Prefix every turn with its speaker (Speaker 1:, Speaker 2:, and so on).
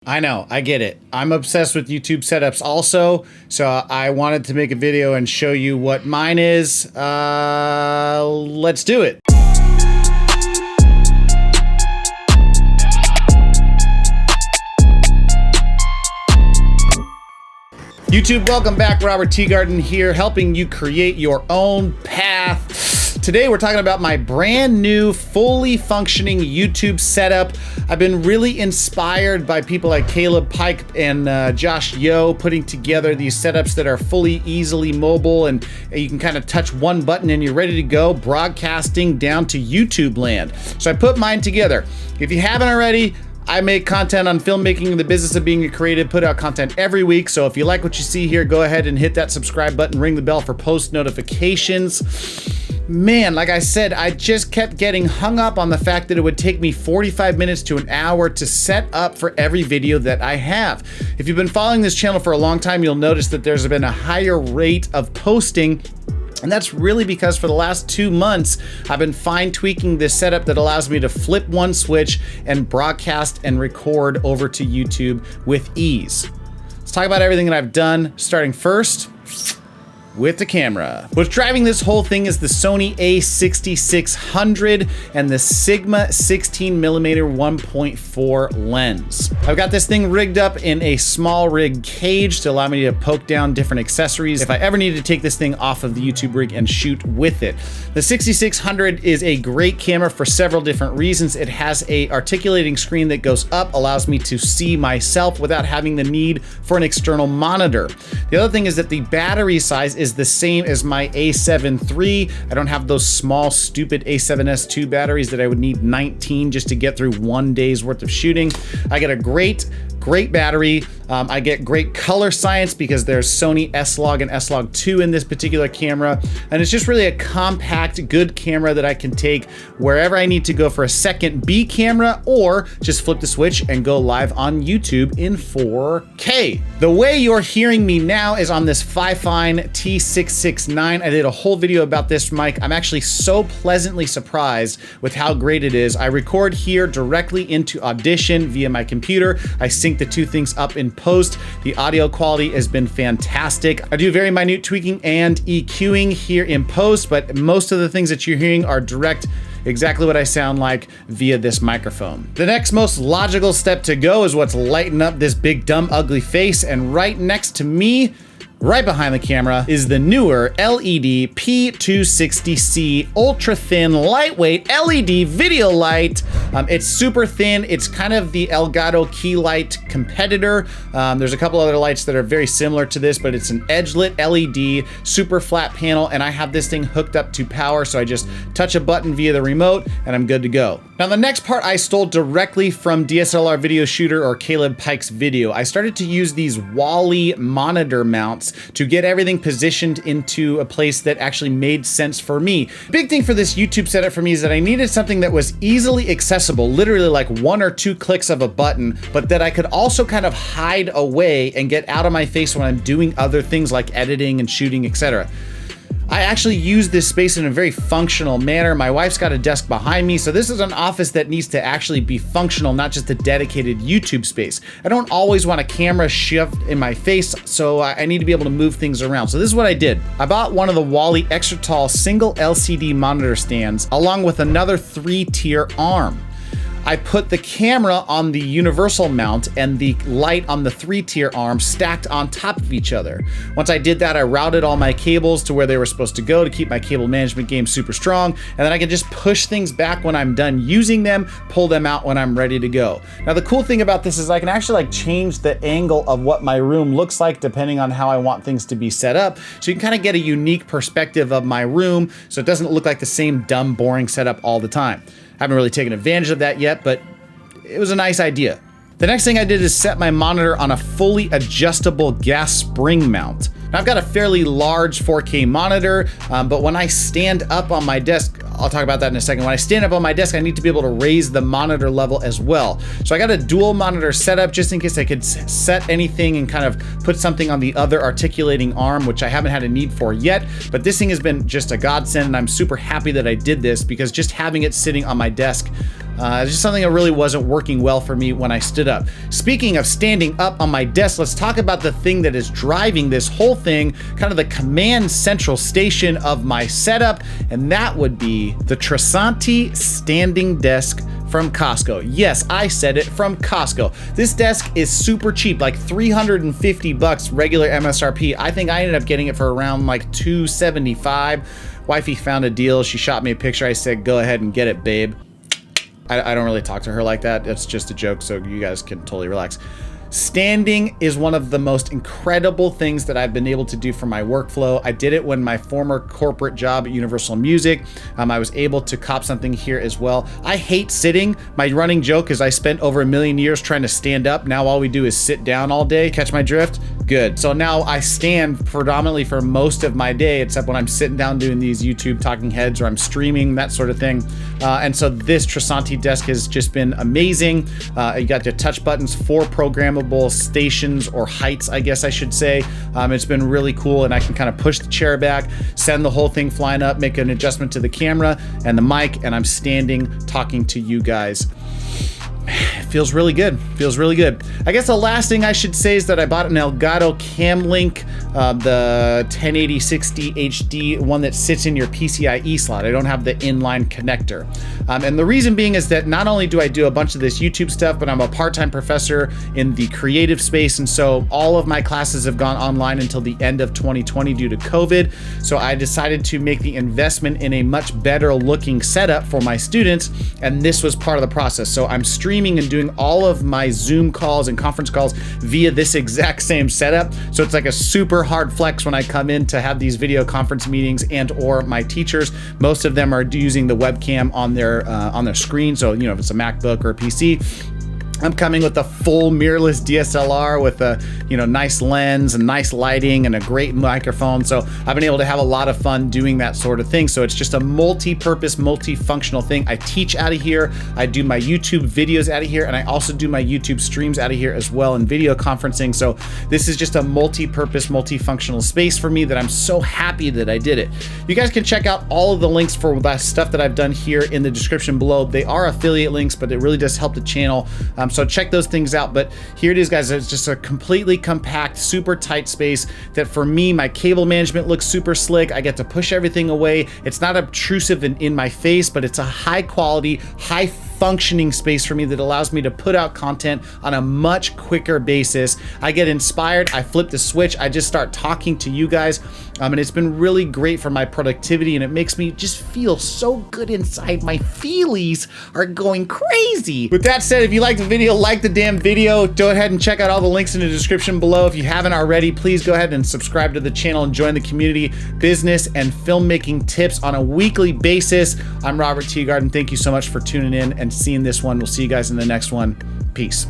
Speaker 1: I know, I get it. I'm obsessed with YouTube setups also, so I wanted to make a video and show you what mine is. Let's do it. YouTube, welcome back. Robert Teegarden here, helping you create your own path. Today we're talking about my brand new, fully functioning YouTube setup. I've been really inspired by people like Caleb Pike and Josh Yo putting together these setups that are fully, easily mobile, and you can kind of touch one button and you're ready to go, broadcasting down to YouTube land. So I put mine together. If you haven't already, I make content on filmmaking and the business of being a creative, put out content every week. So if you like what you see here, go ahead and hit that subscribe button, ring the bell for post notifications. Man, like I said, I just kept getting hung up on the fact that it would take me 45 minutes to an hour to set up for every video that I have. If you've been following this channel for a long time, you'll notice that there's been a higher rate of posting. And that's really because for the last 2 months, I've been fine tweaking this setup that allows me to flip one switch and broadcast and record over to YouTube with ease. Let's talk about everything that I've done, starting first with the camera. What's driving this whole thing is the Sony a6600 and the Sigma 16mm 1.4 lens. I've got this thing rigged up in a small rig cage to allow me to poke down different accessories if I ever need to take this thing off of the YouTube rig and shoot with it. The 6600 is a great camera for several different reasons. It has a articulating screen that goes up, allows me to see myself without having the need for an external monitor. The other thing is that the battery size is the same as my A7 III. I don't have those small, stupid A7S II batteries that I would need 19 just to get through 1 day's worth of shooting. I get a great battery. I get great color science because there's Sony S-Log and S-Log 2 in this particular camera. And it's just really a compact, good camera that I can take wherever I need to go for a second B camera, or just flip the switch and go live on YouTube in 4K. The way you're hearing me now is on this Fifine T669. I did a whole video about this mic. I'm actually so pleasantly surprised with how great it is. I record here directly into Audition via my computer. I sync the two things up in post. The audio quality has been fantastic. I do very minute tweaking and EQing here in post, but most of the things that you're hearing are direct, exactly what I sound like via this microphone. The next most logical step to go is what's lighting up this big, dumb, ugly face, and right next to me, right behind the camera, is the newer LED P260C ultra thin, lightweight LED video light. It's super thin. It's kind of the Elgato key light competitor. There's a couple other lights that are very similar to this, but it's an edge-lit LED, super flat panel, and I have this thing hooked up to power, so I just touch a button via the remote and I'm good to go. Now the next part I stole directly from DSLR Video Shooter or Caleb Pike's video. I started to use these Wally monitor mounts to get everything positioned into a place that actually made sense for me. Big thing for this YouTube setup for me is that I needed something that was easily accessible, literally like 1 or 2 clicks of a button, but that I could also kind of hide away and get out of my face when I'm doing other things like editing and shooting, etc. I actually use this space in a very functional manner. My wife's got a desk behind me, so this is an office that needs to actually be functional, not just a dedicated YouTube space. I don't always want a camera shoved in my face, so I need to be able to move things around. So this is what I did. I bought one of the Wally extra tall single LCD monitor stands, along with another 3-tier arm. I put the camera on the universal mount and the light on the 3-tier arm stacked on top of each other. Once I did that, I routed all my cables to where they were supposed to go to keep my cable management game super strong, and then I can just push things back when I'm done using them, pull them out when I'm ready to go. Now the cool thing about this is I can actually change the angle of what my room looks like depending on how I want things to be set up, so you can kind of get a unique perspective of my room so it doesn't look like the same dumb, boring setup all the time. I haven't really taken advantage of that yet, but it was a nice idea. The next thing I did is set my monitor on a fully adjustable gas spring mount. Now I've got a fairly large 4K monitor, but when I stand up on my desk, I'll talk about that in a second. When I stand up on my desk, I need to be able to raise the monitor level as well. So I got a dual monitor setup just in case I could set anything and kind of put something on the other articulating arm, which I haven't had a need for yet. But this thing has been just a godsend, and I'm super happy that I did this because just having it sitting on my desk It's just something that really wasn't working well for me when I stood up. Speaking of standing up on my desk, let's talk about the thing that is driving this whole thing, kind of the command central station of my setup, and that would be the Trasanti standing desk from Costco. Yes, I said it, from Costco. This desk is super cheap, like 350 bucks regular MSRP. I think I ended up getting it for around like 275. Wifey found a deal. She shot me a picture. I said, go ahead and get it, babe. I don't really talk to her like that. It's just a joke, so you guys can totally relax. Standing is one of the most incredible things that I've been able to do for my workflow. I did it when my former corporate job at Universal Music. I was able to cop something here as well. I hate sitting. My running joke is I spent over 1 million years trying to stand up. Now all we do is sit down all day. Catch my drift? Good. So now I stand predominantly for most of my day, except when I'm sitting down doing these YouTube talking heads or I'm streaming, that sort of thing. And so this Trasanti desk has just been amazing. You got your touch buttons, 4 programmable stations or heights, I guess I should say. It's been really cool, and I can kind of push the chair back, send the whole thing flying up, make an adjustment to the camera and the mic, and I'm standing talking to you guys. It feels really good. Feels really good. I guess the last thing I should say is that I bought an Elgato Camlink, the 1080/60 HD one that sits in your PCIe slot. I don't have the inline connector. And the reason being is that not only do I do a bunch of this YouTube stuff, but I'm a part-time professor in the creative space. And so all of my classes have gone online until the end of 2020 due to COVID. So I decided to make the investment in a much better looking setup for my students. And this was part of the process. So I'm streaming and doing all of my Zoom calls and conference calls via this exact same setup. So it's like a super hard flex when I come in to have these video conference meetings, and or my teachers, most of them are using the webcam on their screen. So, you know, if it's a MacBook or a PC, I'm coming with a full mirrorless DSLR with a, you know, nice lens and nice lighting and a great microphone. So I've been able to have a lot of fun doing that sort of thing. So it's just a multi-purpose, multifunctional thing. I teach out of here. I do my YouTube videos out of here, and I also do my YouTube streams out of here as well in video conferencing. So this is just a multi-purpose, multifunctional space for me that I'm so happy that I did it. You guys can check out all of the links for the stuff that I've done here in the description below. They are affiliate links, but it really does help the channel. So check those things out. But here it is, guys. It's just a completely compact, super tight space that for me, my cable management looks super slick. I get to push everything away. It's not obtrusive in my face, but it's a high quality, high functioning space for me that allows me to put out content on a much quicker basis. I get inspired, I flip the switch, I just start talking to you guys, and it's been really great for my productivity, and it makes me just feel so good inside. My feelies are going crazy. With that said, if you liked the video, like the damn video. Go ahead and check out all the links in the description below. If you haven't already, please go ahead and subscribe to the channel and join the community. Business and filmmaking tips on a weekly basis. I'm Robert Teegarden. Thank you so much for tuning in and seeing this one. We'll see you guys in the next one. Peace.